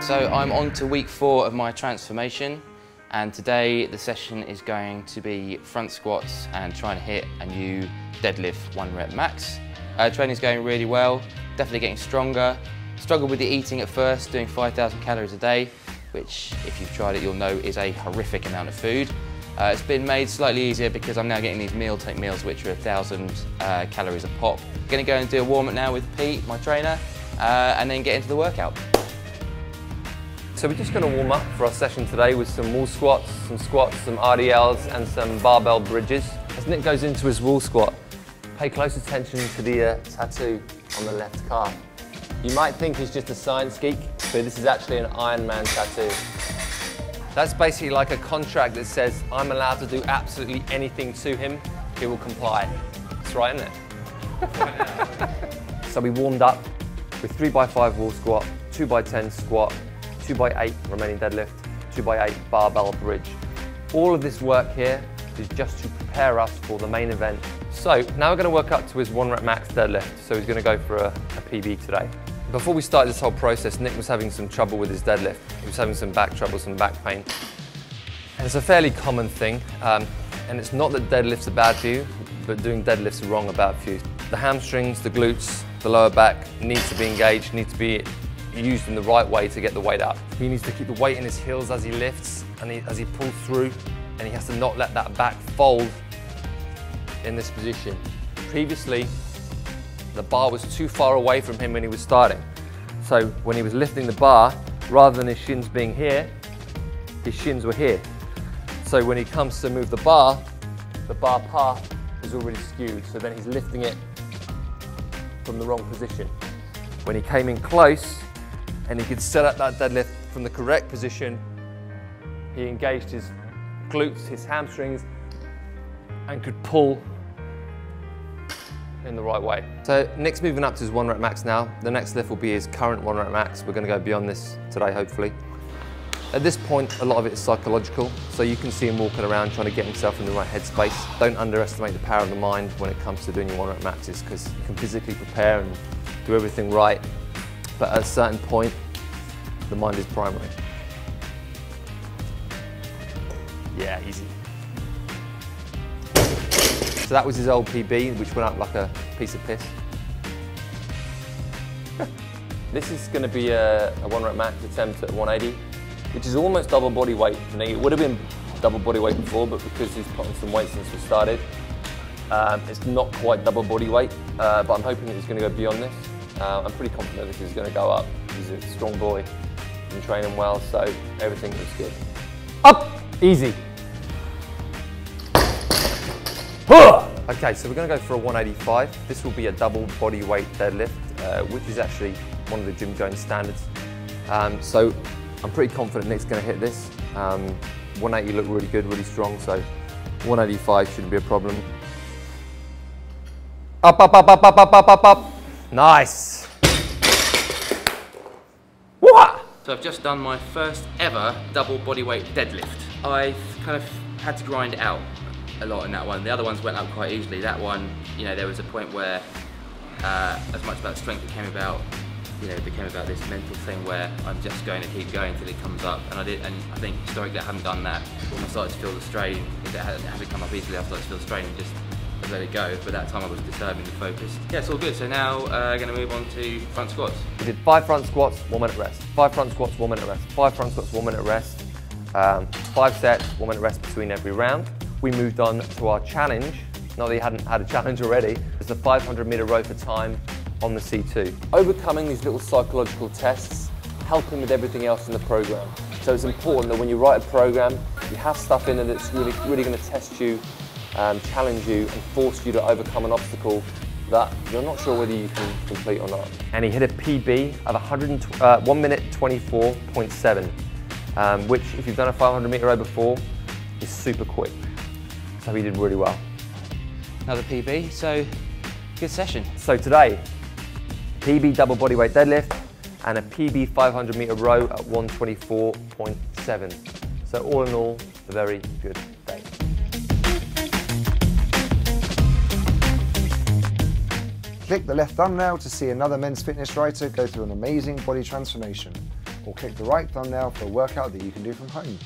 So I'm on to week 4 of my transformation, and today the session is going to be front squats and trying to hit a new deadlift 1 rep max. Training's going really well, definitely getting stronger. Struggled with the eating at first, doing 5,000 calories a day, which if you've tried it you'll know is a horrific amount of food. It's been made slightly easier because I'm now getting these take meals which are 1,000 calories a pop. Going to go and do a warm-up now with Pete, my trainer, and then get into the workout. So we're just going to warm up for our session today with some wall squats, some RDLs and some barbell bridges. As Nick goes into his wall squat, pay close attention to the tattoo on the left calf. You might think it's just a science geek, but this is actually an Iron Man tattoo. That's basically like a contract that says I'm allowed to do absolutely anything to him, he will comply. That's right, isn't it? So we warmed up with 3x5 wall squat, 2x10 squat, 2x8 remaining deadlift, 2x8 barbell bridge. All of this work here is just to prepare us for the main event. So now we're going to work up to his 1 rep max deadlift. So he's going to go for a PB today. Before we started this whole process, Nick was having some trouble with his deadlift. He was having some back trouble, some back pain. And it's a fairly common thing. And it's not that deadlifts are bad for you, but doing deadlifts are wrong are bad for you. The hamstrings, the glutes, the lower back need to be engaged, need to be used in the right way to get the weight up. He needs to keep the weight in his heels as he lifts and as he pulls through, and he has to not let that back fold in this position. Previously, the bar was too far away from him when he was starting. So when he was lifting the bar, rather than his shins being here, his shins were here. So when he comes to move the bar path is already skewed, so then he's lifting it from the wrong position. When he came in close, and he could set up that deadlift from the correct position, he engaged his glutes, his hamstrings, and could pull in the right way. So Nick's moving up to his 1 rep max now. The next lift will be his current 1 rep max. We're going to go beyond this today, hopefully. At this point, a lot of it is psychological, so you can see him walking around trying to get himself in the right headspace. Don't underestimate the power of the mind when it comes to doing your 1 rep maxes, because you can physically prepare and do everything right, but at a certain point, the mind is primary. Yeah, easy. So that was his old PB, which went up like a piece of piss. This is going to be a 1 rep max attempt at 180, which is almost double body weight. It would have been double body weight before, but because he's put on some weight since we started, it's not quite double body weight, but I'm hoping that he's going to go beyond this. I'm pretty confident that he's going to go up. He's a strong boy, been training well, so everything looks good. Up, easy. Okay, so we're going to go for a 185. This will be a double body weight deadlift, which is actually one of the Jim Jones standards. So I'm pretty confident Nick's going to hit this. 180 looked really good, really strong, so 185 shouldn't be a problem. Up, up, up, up, up, up, up, up, up. Nice. Whoa! So I've just done my first ever double bodyweight deadlift. I've kind of had to grind it out a lot in that one. The other ones went up quite easily. That one, you know, there was a point where as much about strength became about this mental thing where I'm just going to keep going until it comes up, and I think historically I haven't done that. When I started to feel the strain, if it hasn't come up easily, I started to feel the strain and just let it go, but that time I was disturbing the focus. Yeah, it's all good. So now going to move on to front squats. We did 5 front squats, 1 minute rest. 5 front squats, 1 minute rest. 5 front squats, 1 minute rest. 5 sets, 1 minute rest between every round. We moved on to our challenge. Not that you hadn't had a challenge already. It's the 500-meter row for time on the C2. Overcoming these little psychological tests help him with everything else in the program. So it's important that when you write a program, you have stuff in there that's really going to test you, challenge you, and force you to overcome an obstacle that you're not sure whether you can complete or not. And he hit a PB of 1 minute 24.7, which, if you've done a 500-meter row before, is super quick. So he did really well. Another PB, so good session. So today, PB double bodyweight deadlift and a PB 500-meter row at 124.7. So all in all, a very good day. Click the left thumbnail to see another Men's Fitness writer go through an amazing body transformation. or click the right thumbnail for a workout that you can do from home.